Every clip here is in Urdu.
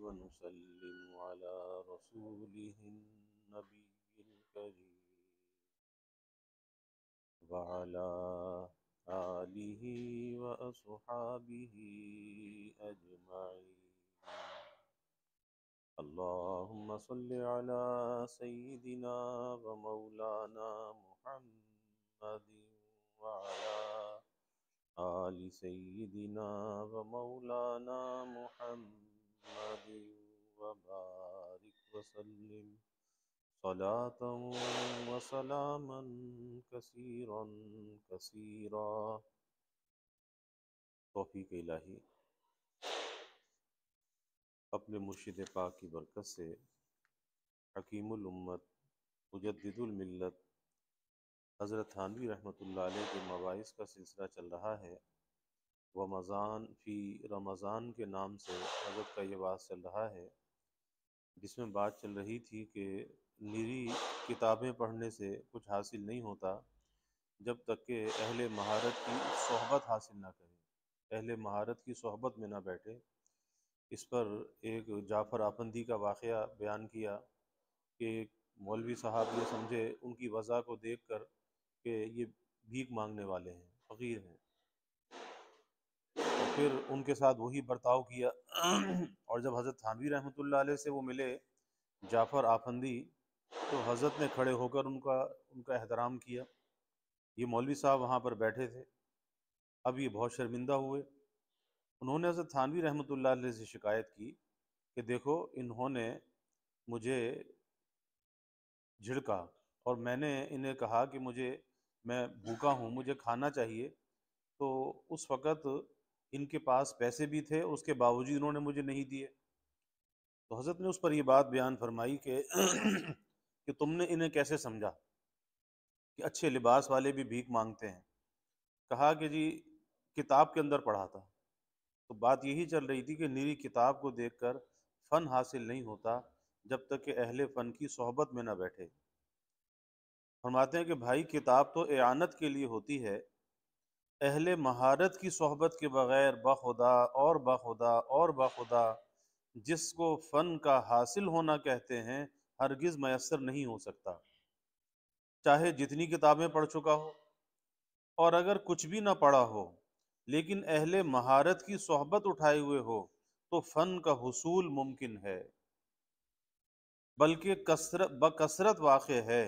ونسلم على رسوله النبي الكريم وعلى آله وأصحابه أجمعين. اللهم صل على سيدنا ومولانا محمد وعلى آل سيدنا ومولانا محمد وبارك وسلم صلاة وسلاما كثيرا كثيرا. توفیق الہی اپنے مرشد پاک کی برکت سے حکیم الامت مجدد الملت حضرت تھانوی رحمۃ اللہ علیہ کے مواعظ کا سلسلہ چل رہا ہے. رمضان فی رمضان کے نام سے حضرت کا یہ واعظ چل رہا ہے، جس میں بات چل رہی تھی کہ نیری کتابیں پڑھنے سے کچھ حاصل نہیں ہوتا جب تک کہ اہل مہارت کی صحبت حاصل نہ کرے، اہل مہارت کی صحبت میں نہ بیٹھے. اس پر ایک جعفر آفندی کا واقعہ بیان کیا کہ ایک مولوی صاحب یہ سمجھے ان کی وضع کو دیکھ کر کہ یہ بھیک مانگنے والے ہیں، فقیر ہیں، اور پھر ان کے ساتھ وہی برتاؤ کیا. اور جب حضرت تھانوی رحمۃ اللہ علیہ سے وہ ملے جعفر آفندی تو حضرت نے کھڑے ہو کر ان کا احترام کیا. یہ مولوی صاحب وہاں پر بیٹھے تھے. اب یہ بہت شرمندہ ہوئے. انہوں نے حضرت تھانوی رحمۃ اللہ علیہ سے شکایت کی کہ دیکھو انہوں نے مجھے جھڑکا اور میں نے انہیں کہا کہ میں بھوکا ہوں، مجھے کھانا چاہیے، تو اس وقت ان کے پاس پیسے بھی تھے اور اس کے باوجود انہوں نے مجھے نہیں دیے. تو حضرت نے اس پر یہ بات بیان فرمائی کہ کہ تم نے انہیں کیسے سمجھا کہ اچھے لباس والے بھی بھیک مانگتے ہیں؟ کہا کہ جی کتاب کے اندر پڑھا تھا. تو بات یہی چل رہی تھی کہ نیری کتاب کو دیکھ کر فن حاصل نہیں ہوتا جب تک کہ اہل فن کی صحبت میں نہ بیٹھے. فرماتے ہیں کہ بھائی کتاب تو اعانت کے لیے ہوتی ہے، اہل مہارت کی صحبت کے بغیر بخدا اور بخدا اور بخدا جس کو فن کا حاصل ہونا کہتے ہیں ہرگز میسر نہیں ہو سکتا، چاہے جتنی کتابیں پڑھ چکا ہو اور اگر کچھ بھی نہ پڑھا ہو لیکن اہل مہارت کی صحبت اٹھائے ہوئے ہو تو فن کا حصول ممکن ہے، بلکہ بکثرت واقع ہے.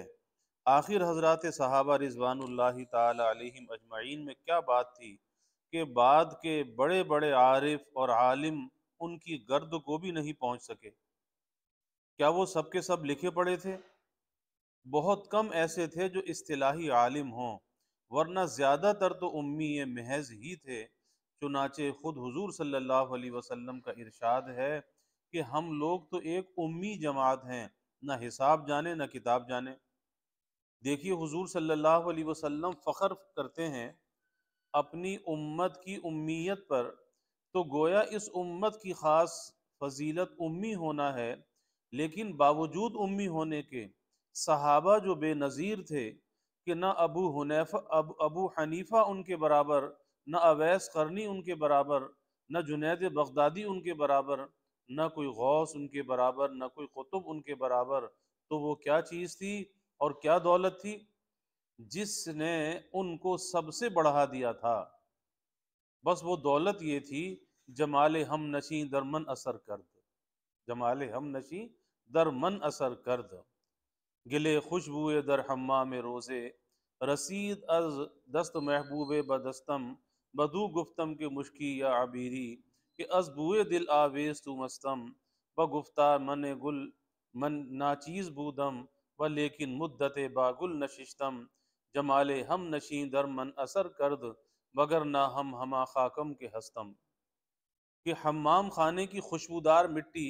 آخر حضرات صحابہ رضوان اللہ تعالی علیہم اجمعین میں کیا بات تھی کہ بعد کے بڑے بڑے عارف اور عالم ان کی گرد کو بھی نہیں پہنچ سکے. کیا وہ سب کے سب لکھے پڑے تھے؟ بہت کم ایسے تھے جو اصطلاحی عالم ہوں، ورنہ زیادہ تر تو امی محض ہی تھے. چنانچہ خود حضور صلی اللہ علیہ وسلم کا ارشاد ہے کہ ہم لوگ تو ایک امی جماعت ہیں، نہ حساب جانے نہ کتاب جانے. دیکھیے حضور صلی اللہ علیہ وسلم فخر کرتے ہیں اپنی امت کی امیت پر، تو گویا اس امت کی خاص فضیلت امی ہونا ہے. لیکن باوجود امی ہونے کے صحابہ جو بے نظیر تھے کہ نہ ابو حنیفہ ان کے برابر، نہ اویس قرنی ان کے برابر، نہ جنید بغدادی ان کے برابر، نہ کوئی غوث ان کے برابر، نہ کوئی قطب ان کے برابر. تو وہ کیا چیز تھی اور کیا دولت تھی جس نے ان کو سب سے بڑھا دیا تھا؟ بس وہ دولت یہ تھی جمال ہم نشیں در من اثر کرد، جمال ہم نشیں در من اثر کرد، گلے خوشبوئے در حمام روزے رسید از دست محبوب بدستم، بدو گفتم کے مشکی یا عبیری کہ از بوئے دل آویز تو مستم، بگفتار من گل من ناچیز بودم و لیکن مدت باگل نشستم، جمال ہم نشیں در من اثر کرد مگر نہ ہم ہما خاکم کے ہستم. کہ حمام خانے کی خوشبودار مٹی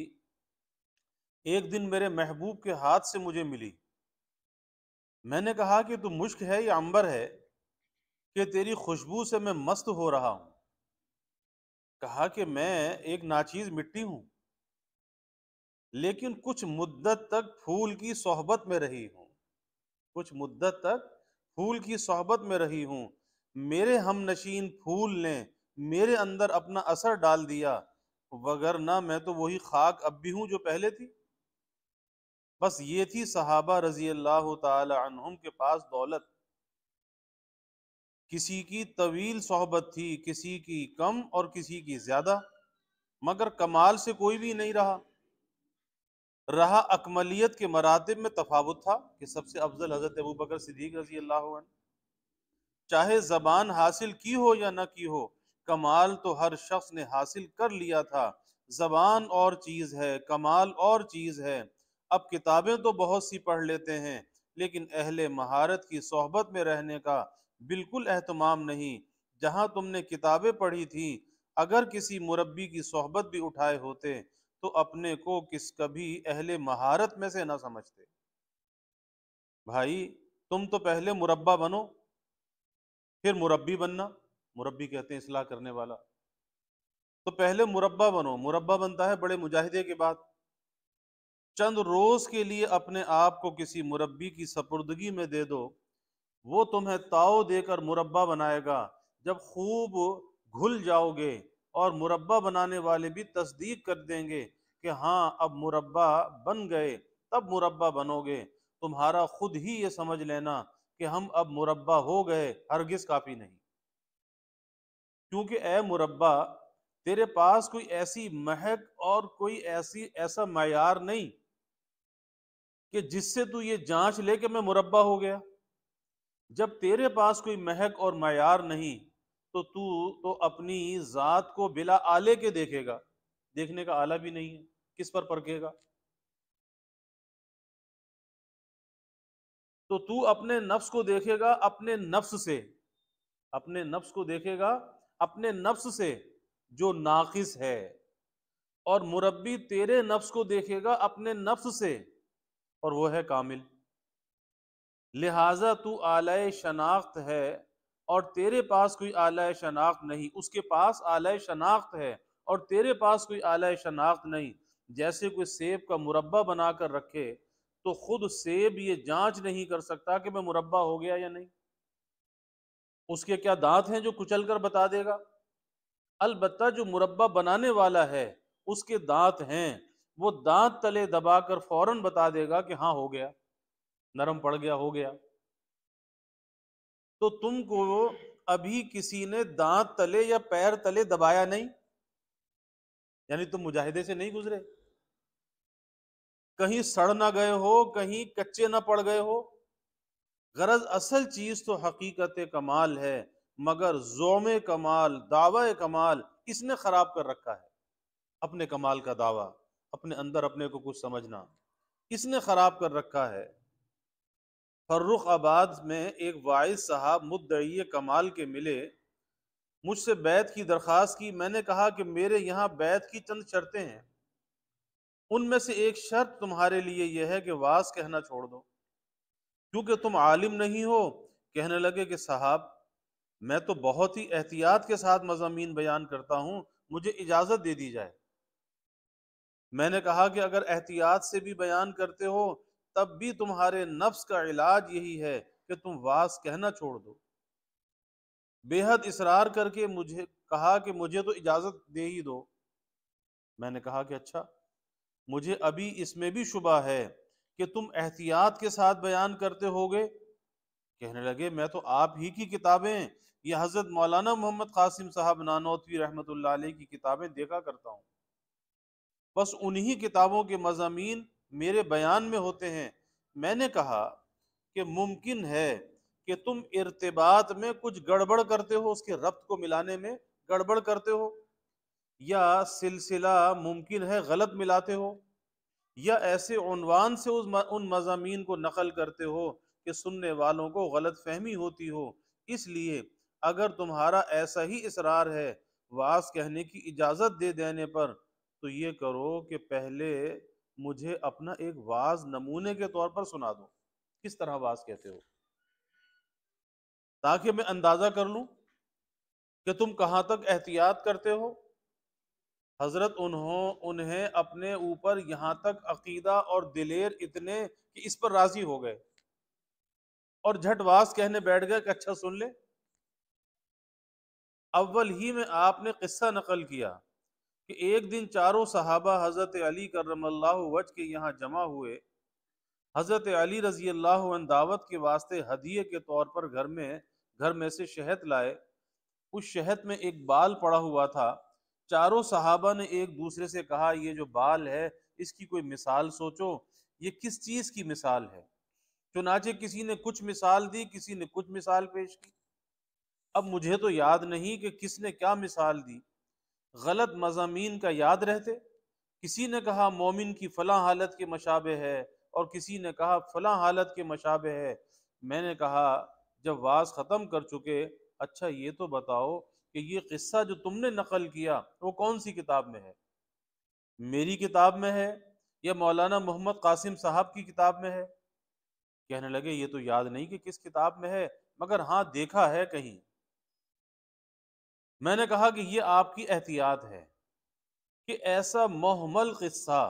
ایک دن میرے محبوب کے ہاتھ سے مجھے ملی. میں نے کہا کہ تو مشک ہے یا عنبر ہے کہ تیری خوشبو سے میں مست ہو رہا ہوں؟ کہا کہ میں ایک ناچیز مٹی ہوں لیکن کچھ مدت تک پھول کی صحبت میں رہی ہوں، کچھ مدت تک پھول کی صحبت میں رہی ہوں. میرے ہم نشین پھول نے میرے اندر اپنا اثر ڈال دیا، وگرنہ میں تو وہی خاک اب بھی ہوں جو پہلے تھی۔ بس یہ تھی صحابہ رضی اللہ تعالی عنہم کے پاس دولت، کسی کی طویل صحبت تھی، کسی کی کم اور کسی کی زیادہ، مگر کمال سے کوئی بھی نہیں رہا اکملیت کے مراتب میں تفاوت تھا کہ سب سے افضل حضرت ابوبکر صدیق رضی اللہ عنہ، چاہے زبان حاصل کی ہو یا نہ کی ہو، کمال تو ہر شخص نے حاصل کر لیا تھا۔ زبان اور چیز ہے، کمال اور چیز ہے۔ اب کتابیں تو بہت سی پڑھ لیتے ہیں، لیکن اہل مہارت کی صحبت میں رہنے کا بالکل اہتمام نہیں۔ جہاں تم نے کتابیں پڑھی تھیں، اگر کسی مربی کی صحبت بھی اٹھائے ہوتے تو اپنے کو کبھی اہل مہارت میں سے نہ سمجھتے۔ بھائی تم تو پہلے مربع بنو، پھر مربی بننا، مربی کہتے ہیں اصلاح کرنے والا، تو پہلے مربع بنو، مربع بنتا ہے بڑے مجاہدے کے بعد۔ چند روز کے لیے اپنے آپ کو کسی مربی کی سپردگی میں دے دو، وہ تمہیں تاؤ دے کر مربع بنائے گا۔ جب خوب گھل جاؤ گے اور مربع بنانے والے بھی تصدیق کر دیں گے کہ ہاں اب مربع بن گئے، تب مربع بنو گے۔ تمہارا خود ہی یہ سمجھ لینا کہ ہم اب مربع ہو گئے ہرگز کافی نہیں، کیونکہ اے مربع تیرے پاس کوئی ایسی مہک اور کوئی ایسا معیار نہیں کہ جس سے تو یہ جانچ لے کہ میں مربع ہو گیا۔ جب تیرے پاس کوئی مہک اور معیار نہیں تو اپنی ذات کو بلا آلے کے دیکھے گا، دیکھنے کا آلہ بھی نہیں ہے، کس پر پرکھے گا؟ تو اپنے نفس کو دیکھے گا اپنے نفس سے، اپنے نفس کو دیکھے گا اپنے نفس سے جو ناقص ہے، اور مربی تیرے نفس کو دیکھے گا اپنے نفس سے اور وہ ہے کامل۔ لہٰذا تو اعلی شناخت ہے اور تیرے پاس کوئی اعلی شناخت نہیں، اس کے پاس اعلی شناخت ہے اور تیرے پاس کوئی اعلی شناخت نہیں۔ جیسے کوئی سیب کا مربع بنا کر رکھے تو خود سیب یہ جانچ نہیں کر سکتا کہ میں مربع ہو گیا یا نہیں، اس کے کیا دانت ہیں جو کچل کر بتا دے گا؟ البتہ جو مربع بنانے والا ہے اس کے دانت ہیں، وہ دانت تلے دبا کر فوراً بتا دے گا کہ ہاں ہو گیا، نرم پڑ گیا، ہو گیا۔ تو تم کو ابھی کسی نے دانت تلے یا پیر تلے دبایا نہیں، یعنی تم مجاہدے سے نہیں گزرے، کہیں سڑ نہ گئے ہو، کہیں کچے نہ پڑ گئے ہو۔ غرض اصل چیز تو حقیقت کمال ہے، مگر زوم کمال، دعوی کمال اس نے خراب کر رکھا ہے۔ اپنے کمال کا دعویٰ، اپنے اندر اپنے کو کچھ سمجھنا، اس نے خراب کر رکھا ہے۔ فرخ آباد میں ایک واعظ صاحب مدعی کمال کے ملے، مجھ سے بیعت کی درخواست کی۔ میں نے کہا کہ میرے یہاں بیعت کی چند شرطیں ہیں، ان میں سے ایک شرط تمہارے لیے یہ ہے کہ وعظ کہنا چھوڑ دو، کیونکہ تم عالم نہیں ہو۔ کہنے لگے کہ صاحب میں تو بہت ہی احتیاط کے ساتھ مضامین بیان کرتا ہوں، مجھے اجازت دے دی جائے۔ میں نے کہا کہ اگر احتیاط سے بھی بیان کرتے ہو تب بھی تمہارے نفس کا علاج یہی ہے کہ تم واعظ کہنا چھوڑ دو۔ بے حد اصرار کر کے مجھے کہا کہ مجھے تو اجازت دے ہی دو۔ میں نے کہا کہ اچھا، مجھے ابھی اس میں بھی شبہ ہے کہ تم احتیاط کے ساتھ بیان کرتے ہوگے۔ کہنے لگے میں تو آپ ہی کی کتابیں، یہ حضرت مولانا محمد قاسم صاحب نانوتوی رحمۃ اللہ علیہ کی کتابیں دیکھا کرتا ہوں، بس انہی کتابوں کے مضامین میرے بیان میں ہوتے ہیں۔ میں نے کہا کہ ممکن ہے کہ تم ارتباط میں کچھ گڑبڑ کرتے ہو، اس کے ربط کو ملانے میں گڑبڑ کرتے ہو، یا سلسلہ ممکن ہے غلط ملاتے ہو، یا ایسے عنوان سے ان مضامین کو نقل کرتے ہو کہ سننے والوں کو غلط فہمی ہوتی ہو۔ اس لیے اگر تمہارا ایسا ہی اصرار ہے وعظ کہنے کی اجازت دے دینے پر، تو یہ کرو کہ پہلے مجھے اپنا ایک وعظ نمونے کے طور پر سنا دو، کس طرح وعظ کہتے ہو، تاکہ میں اندازہ کر لوں کہ تم کہاں تک احتیاط کرتے ہو۔ حضرت انہیں اپنے اوپر یہاں تک عقیدہ اور دلیر اتنے کہ اس پر راضی ہو گئے اور جھٹ واز کہنے بیٹھ گئے کہ اچھا سن لے۔ اول ہی میں آپ نے قصہ نقل کیا کہ ایک دن چاروں صحابہ حضرت علی کرم اللہ وجہ کے یہاں جمع ہوئے۔ حضرت علی رضی اللہ عنہ دعوت کے واسطے ہدیے کے طور پر گھر میں سے شہد لائے۔ اس شہد میں ایک بال پڑا ہوا تھا۔ چاروں صحابہ نے ایک دوسرے سے کہا یہ جو بال ہے اس کی کوئی مثال سوچو، یہ کس چیز کی مثال ہے؟ چنانچہ کسی نے کچھ مثال دی، کسی نے کچھ مثال پیش کی۔ اب مجھے تو یاد نہیں کہ کس نے کیا مثال دی، غلط مضامین کا یاد رہتے۔ کسی نے کہا مومن کی فلاں حالت کے مشابہ ہے، اور کسی نے کہا فلاں حالت کے مشابہ ہے۔ میں نے کہا جب واز ختم کر چکے، اچھا یہ تو بتاؤ کہ یہ قصہ جو تم نے نقل کیا وہ کون سی کتاب میں ہے؟ میری کتاب میں ہے یا مولانا محمد قاسم صاحب کی کتاب میں ہے؟ کہنے لگے یہ تو یاد نہیں کہ کس کتاب میں ہے، مگر ہاں دیکھا ہے کہیں۔ میں نے کہا کہ یہ آپ کی احتیاط ہے کہ ایسا محمل قصہ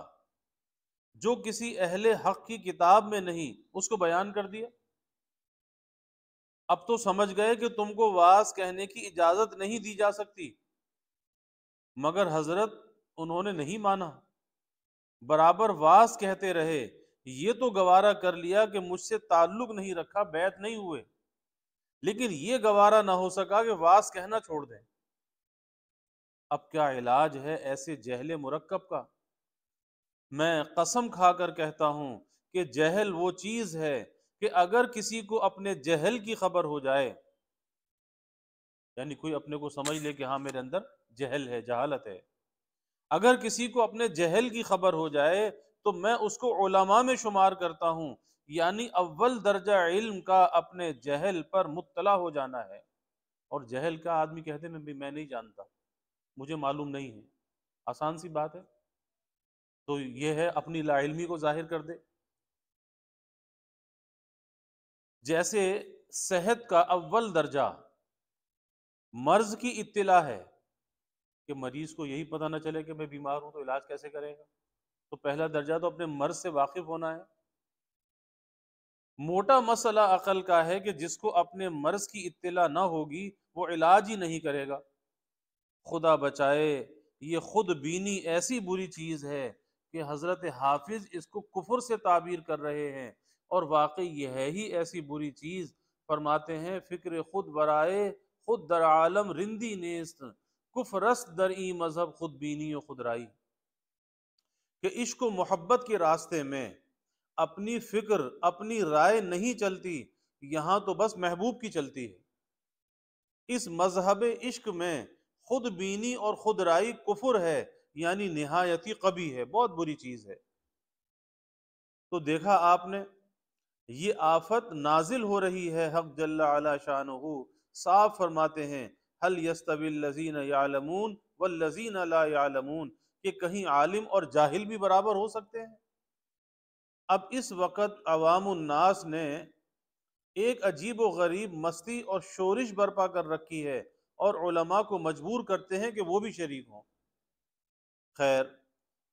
جو کسی اہل حق کی کتاب میں نہیں اس کو بیان کر دیا۔ اب تو سمجھ گئے کہ تم کو واز کہنے کی اجازت نہیں دی جا سکتی، مگر حضرت انہوں نے نہیں مانا، برابر واز کہتے رہے۔ یہ تو گوارا کر لیا کہ مجھ سے تعلق نہیں رکھا، بیعت نہیں ہوئے، لیکن یہ گوارا نہ ہو سکا کہ واز کہنا چھوڑ دیں۔ اب کیا علاج ہے ایسے جہل مرکب کا؟ میں قسم کھا کر کہتا ہوں کہ جہل وہ چیز ہے کہ اگر کسی کو اپنے جہل کی خبر ہو جائے، یعنی کوئی اپنے کو سمجھ لے کہ ہاں میرے اندر جہل ہے، جہالت ہے، اگر کسی کو اپنے جہل کی خبر ہو جائے تو میں اس کو علماء میں شمار کرتا ہوں، یعنی اول درجہ علم کا اپنے جہل پر مطلع ہو جانا ہے۔ اور جہل کا آدمی کہتے ہیں میں نہیں جانتا، مجھے معلوم نہیں ہے، آسان سی بات ہے، تو یہ ہے اپنی لا علمی کو ظاہر کر دے۔ جیسے صحت کا اول درجہ مرض کی اطلاع ہے، کہ مریض کو یہی پتہ نہ چلے کہ میں بیمار ہوں تو علاج کیسے کرے گا، تو پہلا درجہ تو اپنے مرض سے واقف ہونا ہے۔ موٹا مسئلہ عقل کا ہے کہ جس کو اپنے مرض کی اطلاع نہ ہوگی وہ علاج ہی نہیں کرے گا۔ خدا بچائے، یہ خود بینی ایسی بری چیز ہے کہ حضرت حافظ اس کو کفر سے تعبیر کر رہے ہیں، اور واقعی یہ ہے ہی ایسی بری چیز۔ فرماتے ہیں فکر خود برائے خود در عالم رندی نیست، کفرست در این مذہب خود بینی و خود رائی، کہ عشق و محبت کے راستے میں اپنی فکر اپنی رائے نہیں چلتی، یہاں تو بس محبوب کی چلتی ہے۔ اس مذہب عشق میں خود بینی اور خود رائی کفر ہے، یعنی نہایتی قبیح ہے، بہت بری چیز ہے۔ تو دیکھا آپ نے، یہ آفت نازل ہو رہی ہے۔ حق جل علا شانہ صاف فرماتے ہیں هل يستوي الذين يعلمون والذين لا يعلمون، کہ کہیں عالم اور جاہل بھی برابر ہو سکتے ہیں؟ اب اس وقت عوام الناس نے ایک عجیب و غریب مستی اور شورش برپا کر رکھی ہے، اور علماء کو مجبور کرتے ہیں کہ وہ بھی شریک ہوں۔ خیر،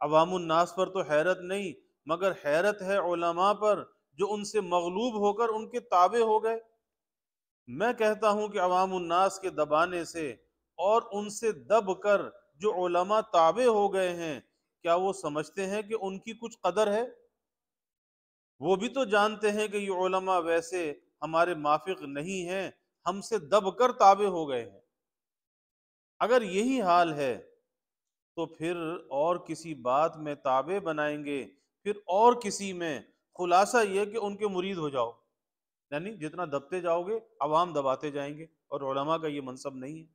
عوام الناس پر تو حیرت نہیں، مگر حیرت ہے علماء پر جو ان سے مغلوب ہو کر ان کے تابع ہو گئے۔ میں کہتا ہوں کہ عوام الناس کے دبانے سے اور ان سے دب کر جو علماء تابع ہو گئے ہیں، کیا وہ سمجھتے ہیں کہ ان کی کچھ قدر ہے؟ وہ بھی تو جانتے ہیں کہ یہ علماء ویسے ہمارے مافق نہیں ہیں، ہم سے دب کر تابع ہو گئے ہیں۔ اگر یہی حال ہے تو پھر اور کسی بات میں تابع بنائیں گے، پھر اور کسی میں، خلاصہ یہ کہ ان کے مرید ہو جاؤ، یعنی جتنا دبتے جاؤ گے عوام دباتے جائیں گے، اور علماء کا یہ منصب نہیں ہے۔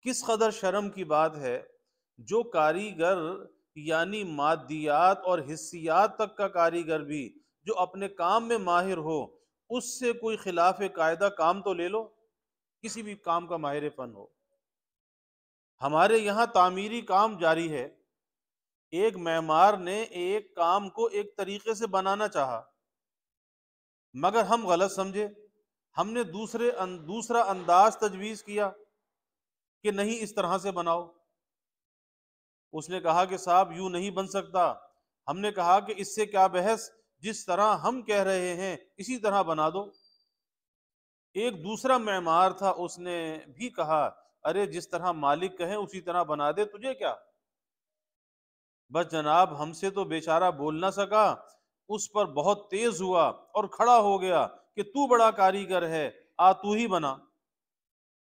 کس قدر شرم کی بات ہے، جو کاریگر یعنی مادیات اور حسیات تک کا کاریگر بھی جو اپنے کام میں ماہر ہو، اس سے کوئی خلاف قاعدہ کام تو لے لو، کسی بھی کام کا ماہر فن ہو۔ ہمارے یہاں تعمیری کام جاری ہے، ایک معمار نے ایک کام کو ایک طریقے سے بنانا چاہا، مگر ہم غلط سمجھے، ہم نے دوسرا انداز تجویز کیا کہ نہیں اس طرح سے بناؤ۔ اس نے کہا کہ صاحب یوں نہیں بن سکتا، ہم نے کہا کہ اس سے کیا بحث، جس طرح ہم کہہ رہے ہیں اسی طرح بنا دو۔ ایک دوسرا معمار تھا، اس نے بھی کہا ارے جس طرح مالک کہیں اسی طرح بنا دے، تجھے کیا؟ بس جناب ہم سے تو بیچارہ بول نہ سکا، اس پر بہت تیز ہوا اور کھڑا ہو گیا کہ تو بڑا کاریگر ہے، آ تو ہی بنا۔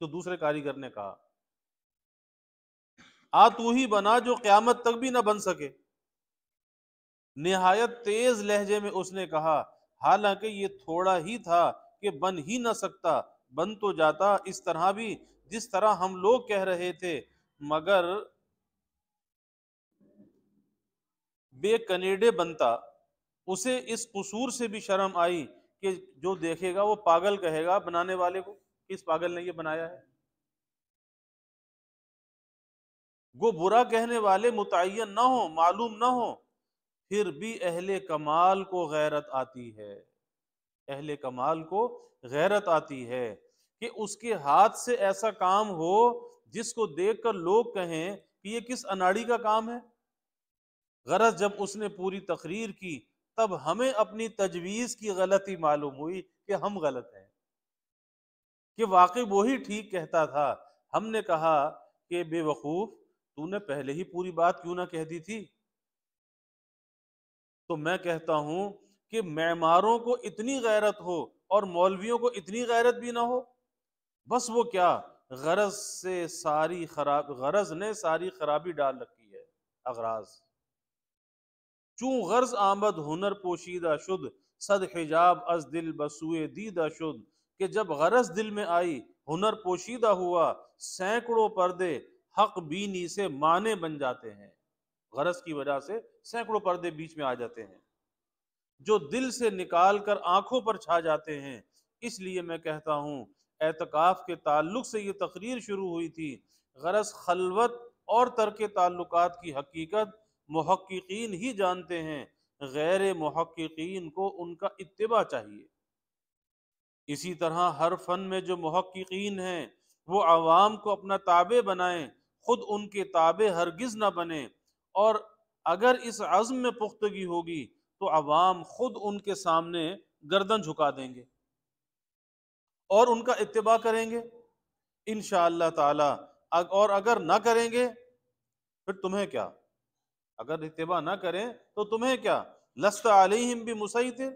تو دوسرے کاریگر نے کہا آ تو ہی بنا جو قیامت تک بھی نہ بن سکے۔ نہایت تیز لہجے میں اس نے کہا، حالانکہ یہ تھوڑا ہی تھا کہ بن ہی نہ سکتا، بن تو جاتا اس طرح بھی جس طرح ہم لوگ کہہ رہے تھے، مگر بے کنیڈے بنتا۔ اسے اس قصور سے بھی شرم آئی کہ جو دیکھے گا وہ پاگل کہے گا بنانے والے کو، کس پاگل نے یہ بنایا ہے۔ وہ برا کہنے والے متعین نہ ہوں، معلوم نہ ہوں، پھر بھی اہل کمال کو غیرت آتی ہے، اہل کمال کو غیرت آتی ہے کہ اس کے ہاتھ سے ایسا کام ہو جس کو دیکھ کر لوگ کہیں کہ یہ کس اناڑی کا کام ہے۔ غرض جب اس نے پوری تقریر کی تب ہمیں اپنی تجویز کی غلطی معلوم ہوئی کہ ہم غلط ہیں، کہ واقعی وہی ٹھیک کہتا تھا۔ ہم نے کہا کہ بے وقوف، تو نے پہلے ہی پوری بات کیوں نہ کہہ دی تھی؟ تو میں کہتا ہوں کہ معماروں کو اتنی غیرت ہو اور مولویوں کو اتنی غیرت بھی نہ ہو، بس وہ کیا، غرض نے ساری خرابی ڈال رکھی ہے، اغراض۔ چوں غرض آمد ہنر پوشیدہ شد، صد حجاب از دل بسوئے دیدہ شد، کہ جب غرض دل میں آئی ہنر پوشیدہ ہوا، سینکڑوں پردے حق بینی سے مانے بن جاتے ہیں۔ غرض کی وجہ سے سینکڑوں پردے بیچ میں آ جاتے ہیں جو دل سے نکال کر آنکھوں پر چھا جاتے ہیں۔ اس لیے میں کہتا ہوں اعتکاف کے تعلق سے یہ تقریر شروع ہوئی تھی۔ غرض خلوت اور ترک تعلقات کی حقیقت محققین ہی جانتے ہیں، غیر محققین کو ان کا اتباع چاہیے۔ اسی طرح ہر فن میں جو محققین ہیں وہ عوام کو اپنا تابع بنائیں، خود ان کے تابع ہرگز نہ بنیں، اور اگر اس عزم میں پختگی ہوگی تو عوام خود ان کے سامنے گردن جھکا دیں گے اور ان کا اتباع کریں گے انشاءاللہ تعالی۔ اور اگر نہ کریں گے پھر تمہیں کیا؟ اگر اتباع نہ کریں تو تمہیں کیا؟ لست علیہم بمسیطر۔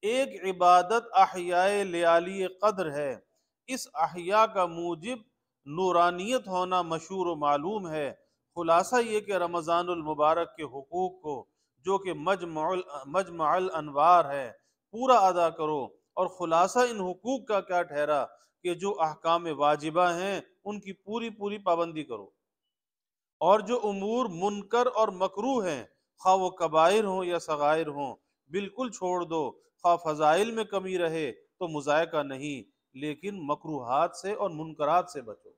ایک عبادت احیاء لیالی قدر ہے، اس احیاء کا موجب نورانیت ہونا مشہور و معلوم ہے۔ خلاصہ یہ کہ رمضان المبارک کے حقوق کو جو کہ مجمع الانوار ہے پورا ادا کرو، اور خلاصہ ان حقوق کا کیا ٹھہرا کہ جو احکام واجبہ ہیں ان کی پوری پوری پابندی کرو، اور جو امور منکر اور مکروہ ہیں خواہ وہ کبائر ہوں یا صغائر ہوں بالکل چھوڑ دو۔ خواہ فضائل میں کمی رہے تو مذائقہ نہیں، لیکن مکروہات سے اور منکرات سے بچو۔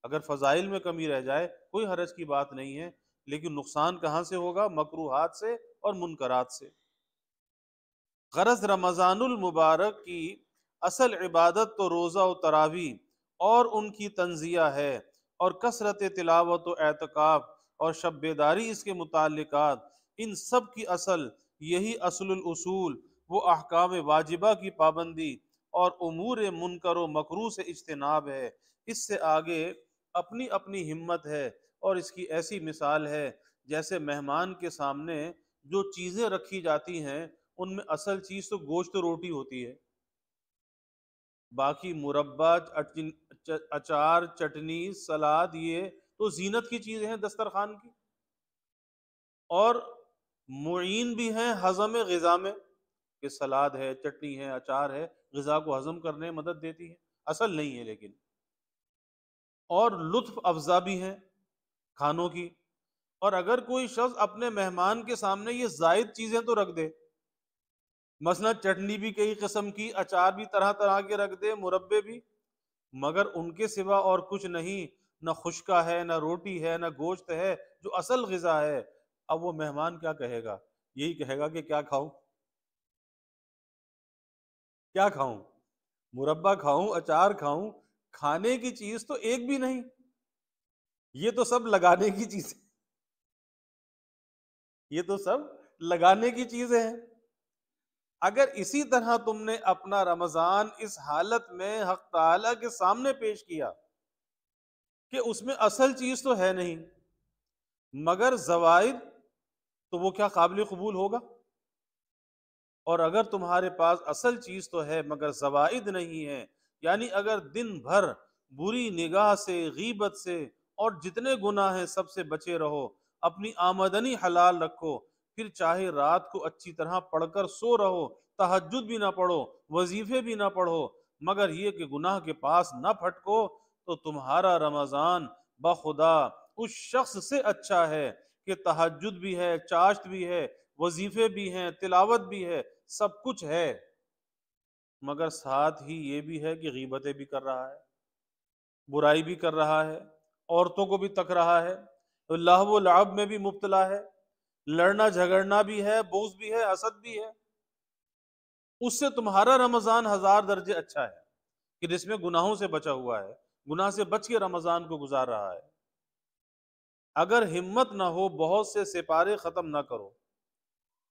اگر فضائل میں کمی رہ جائے کوئی حرج کی بات نہیں ہے، لیکن نقصان کہاں سے ہوگا؟ مکروہات سے اور منکرات سے۔ غرض رمضان المبارک کی اصل عبادت تو روزہ و تراویح اور ان کی تنزیہ ہے، اور کثرت تلاوت و اعتکاف اور شب بیداری اس کے متعلقات، ان سب کی اصل یہی اصل الاصول وہ احکام واجبہ کی پابندی اور امور منکر و مکروہ سے اجتناب ہے۔ اس سے آگے اپنی اپنی ہمت ہے، اور اس کی ایسی مثال ہے جیسے مہمان کے سامنے جو چیزیں رکھی جاتی ہیں ان میں اصل چیز تو گوشت و روٹی ہوتی ہے، باقی مربع، اچار، چٹنی، سلاد یہ تو زینت کی چیزیں ہیں دسترخوان کی، اور معین بھی ہیں ہضم غذا میں، کہ سلاد ہے، چٹنی ہے، اچار ہے، غذا کو ہضم کرنے میں مدد دیتی ہے، اصل نہیں ہے لیکن، اور لطف افزا بھی ہیں کھانوں کی۔ اور اگر کوئی شخص اپنے مہمان کے سامنے یہ زائد چیزیں تو رکھ دے، مثلا چٹنی بھی کئی قسم کی، اچار بھی طرح طرح کے رکھ دے، مربے بھی، مگر ان کے سوا اور کچھ نہیں، نہ خشکا ہے، نہ روٹی ہے، نہ گوشت ہے جو اصل غذا ہے، اب وہ مہمان کیا کہے گا؟ یہی کہے گا کہ کیا کھاؤں، کیا کھاؤں، مربع کھاؤں، اچار کھاؤں؟ کھانے کی چیز تو ایک بھی نہیں، یہ تو سب لگانے کی چیز، یہ تو سب لگانے کی چیزیں ہیں۔ اگر اسی طرح تم نے اپنا رمضان اس حالت میں حق تعالی کے سامنے پیش کیا کہ اس میں اصل چیز تو ہے نہیں، مگر زوائد تو وہ کیا قابل قبول ہوگا؟ اور اگر تمہارے پاس اصل چیز تو ہے مگر زوائد نہیں ہے، یعنی اگر دن بھر بری نگاہ سے، غیبت سے اور جتنے گناہ ہیں سب سے بچے رہو، اپنی آمدنی حلال رکھو، پھر چاہے رات کو اچھی طرح پڑھ کر سو رہو، تہجد بھی نہ پڑھو، وظیفے بھی نہ پڑھو، مگر یہ کہ گناہ کے پاس نہ پھٹکو، تو تمہارا رمضان بخدا اس شخص سے اچھا ہے کہ تہجد بھی ہے، چاشت بھی ہے، وظیفے بھی ہیں، تلاوت بھی ہے، سب کچھ ہے، مگر ساتھ ہی یہ بھی ہے کہ غیبتیں بھی کر رہا ہے، برائی بھی کر رہا ہے، عورتوں کو بھی تک رہا ہے، لہو و لعب میں بھی مبتلا ہے، لڑنا جھگڑنا بھی ہے، بغض بھی ہے، حسد بھی ہے، اس سے تمہارا رمضان 1000 درجے اچھا ہے کہ جس میں گناہوں سے بچا ہوا ہے، گناہ سے بچ کے رمضان کو گزار رہا ہے۔ اگر ہمت نہ ہو بہت سے سپارے ختم نہ کرو،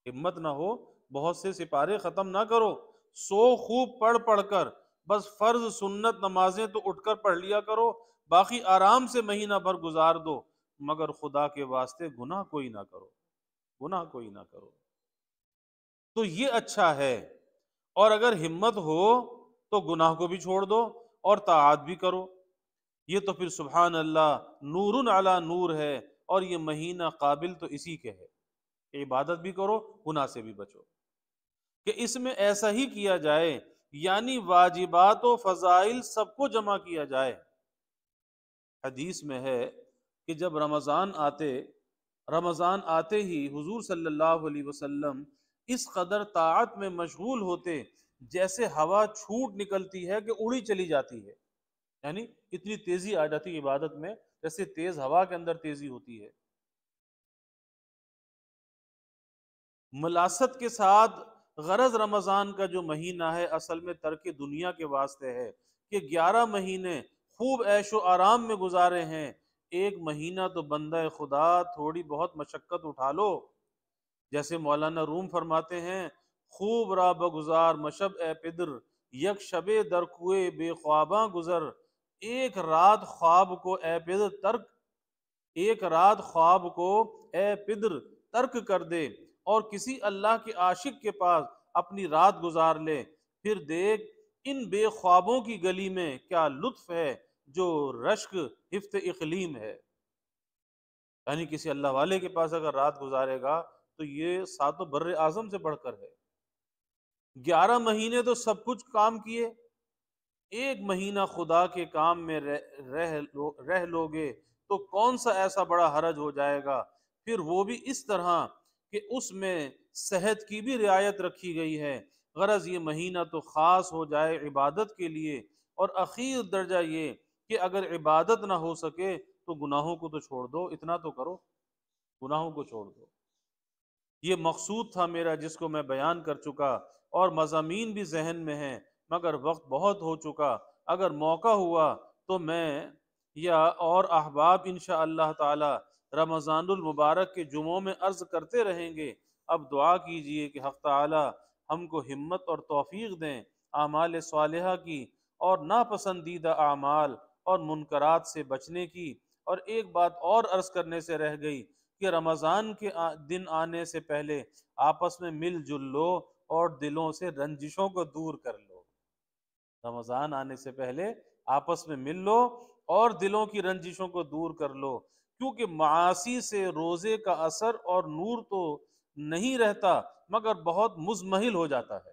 ہمت نہ ہو بہت سے سپارے ختم نہ کرو، سو خوب پڑھ پڑھ کر، بس فرض سنت نمازیں تو اٹھ کر پڑھ لیا کرو، باقی آرام سے مہینہ بھر گزار دو، مگر خدا کے واسطے گناہ کوئی نہ کرو، گناہ کوئی نہ کرو، تو یہ اچھا ہے۔ اور اگر ہمت ہو تو گناہ کو بھی چھوڑ دو اور طاعات بھی کرو، یہ تو پھر سبحان اللہ نور علی نور ہے، اور یہ مہینہ قابل تو اسی کے ہے کہ عبادت بھی کرو، گناہ سے بھی بچو، کہ اس میں ایسا ہی کیا جائے، یعنی واجبات و فضائل سب کو جمع کیا جائے۔ حدیث میں ہے کہ جب رمضان آتے ہی حضور صلی اللہ علیہ وسلم اس قدر طاعت میں مشغول ہوتے جیسے ہوا چھوٹ نکلتی ہے کہ اڑی چلی جاتی ہے، یعنی اتنی تیزی آ جاتی عبادت میں جیسے تیز ہوا کے اندر تیزی ہوتی ہے۔ ملاست کے ساتھ غرض رمضان کا جو مہینہ ہے اصل میں ترک دنیا کے واسطے ہے، کہ 11 مہینے خوب عیش و آرام میں گزارے ہیں، ایک مہینہ تو بندہ خدا تھوڑی بہت مشقت اٹھا لو، جیسے مولانا روم فرماتے ہیں، خوب را بگزار مشب اے پدر، یک شب در کوئے بے خواباں گزر، ایک رات خواب کو اے پدر ترک، ایک رات خواب کو اے پدر ترک کر دے اور کسی اللہ کے عاشق کے پاس اپنی رات گزار لے، پھر دیکھ ان بے خوابوں کی گلی میں کیا لطف ہے جو رشک حفظ اقلیم ہے، یعنی کسی اللہ والے کے پاس اگر رات گزارے گا تو یہ ساتوں بر اعظم سے بڑھ کر ہے۔ 11 مہینے تو سب کچھ کام کیے، ایک مہینہ خدا کے کام میں رہ لوگے تو کون سا ایسا بڑا حرج ہو جائے گا، پھر وہ بھی اس طرح کہ اس میں صحت کی بھی رعایت رکھی گئی ہے، غرض یہ مہینہ تو خاص ہو جائے عبادت کے لیے، اور اخیر درجہ یہ کہ اگر عبادت نہ ہو سکے تو گناہوں کو تو چھوڑ دو، اتنا تو کرو، گناہوں کو چھوڑ دو۔ یہ مقصود تھا میرا جس کو میں بیان کر چکا، اور مضامین بھی ذہن میں ہیں مگر وقت بہت ہو چکا، اگر موقع ہوا تو میں یا اور احباب انشاء اللہ تعالی رمضان المبارک کے جمعوں میں عرض کرتے رہیں گے۔ اب دعا کیجئے کہ حق تعالی ہم کو ہمت اور توفیق دیں اعمال صالحہ کی اور ناپسندیدہ اعمال اور منکرات سے بچنے کی۔ اور ایک بات اور عرض کرنے سے رہ گئی کہ رمضان کے دن آنے سے پہلے آپس میں مل جل لو اور دلوں سے رنجشوں کو دور کر لو، رمضان آنے سے پہلے آپس میں مل لو اور دلوں کی رنجشوں کو دور کر لو، کیونکہ معاصی سے روزے کا اثر اور نور تو نہیں رہتا مگر بہت مزمحل ہو جاتا ہے،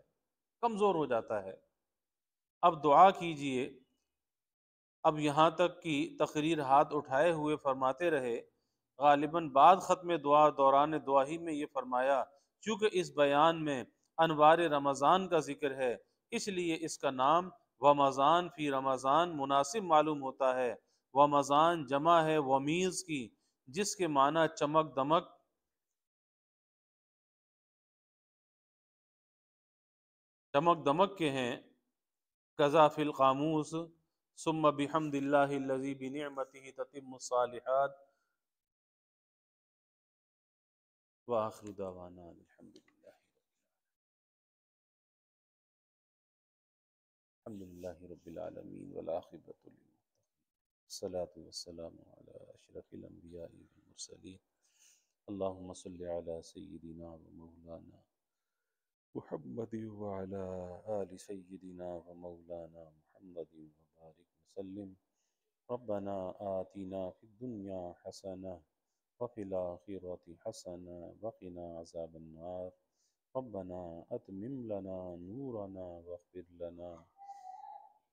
کمزور ہو جاتا ہے۔ اب دعا کیجئے۔ اب یہاں تک کی تقریر ہاتھ اٹھائے ہوئے فرماتے رہے، غالباً بعد ختم دعا دوران دعا ہی میں یہ فرمایا، چونکہ اس بیان میں انوار رمضان کا ذکر ہے اس لیے اس کا نام ومضان فی رمضان مناسب معلوم ہوتا ہے۔ ومضان جمع ہے ومیز کی، جس کے معنی چمک دمک کے ہیں، قضا فی القاموس ثم بحمد اللہ الذی بنعمتہ تتم الصالحات، وآخر دعوانا الحمد للہ رب العالمین والعاقبۃ الصلاة والسلام على أشرف الأنبياء والمرسلين اللهم صل على سيدنا ومولانا محمد وعلى آل سيدنا ومولانا محمد وبارك وسلم. ربنا آتنا في الدنيا حسنة وفي الآخرة حسنة وقنا عذاب النار. ربنا أتمم لنا نورنا واغفر لنا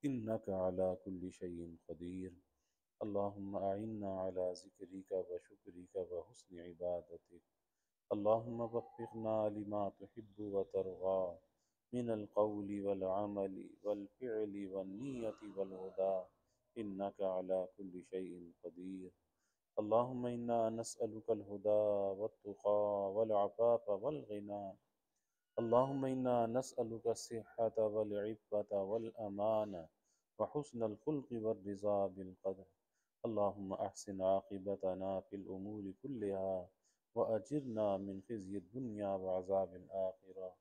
إنك على كل شيء قدير. اللهم أعنا على ذكرك وشكرك وحسن عبادتك. اللهم وفقنا لما تحب وترضى من القول والعمل والفعل والنية والهدى إنك على كل شيء قدير. اللهم إنا نسألك الهدى والتقى والعفاف والغنى. اللهم إنا نسألك الصحة والعفة والأمانة وحسن الخلق والرضا بالقدر. اللهم أحسن عاقبتنا في الأمور كلها وأجرنا من خزي الدنيا وعذاب الآخرة.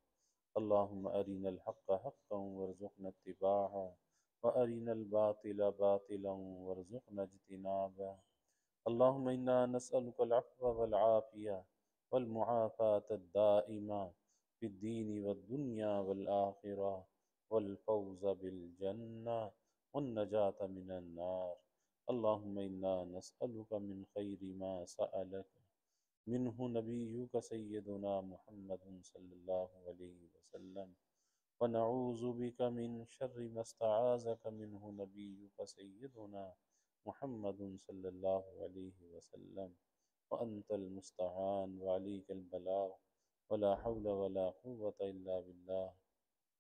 اللهم أرنا الحق حقا وارزقنا اتباعه وأرنا الباطل باطلا وارزقنا اجتنابه. اللهم إنا نسألك العفو والعافية والمعافاة الدائمة في الدين والدنيا والآخرة والفوز بالجنة والنجاة من النار. اللهم إنا نسألك من خير ما سألك منه نبيك سيدنا محمد صلى الله عليه وسلم ونعوذ بك من شر ما استعاذك منه نبيك سيدنا محمد صلى الله عليه وسلم وأنت المستعان وعليك البلاغ ولا حول ولا قوة إلا بالله.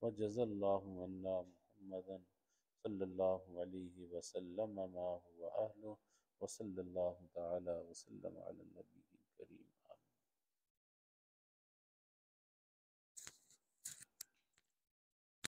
وجزى الله عنا محمدا صلى الله عليه وسلم ما هو أهله وصلى الله تعالى وسلم على النبي الكريم.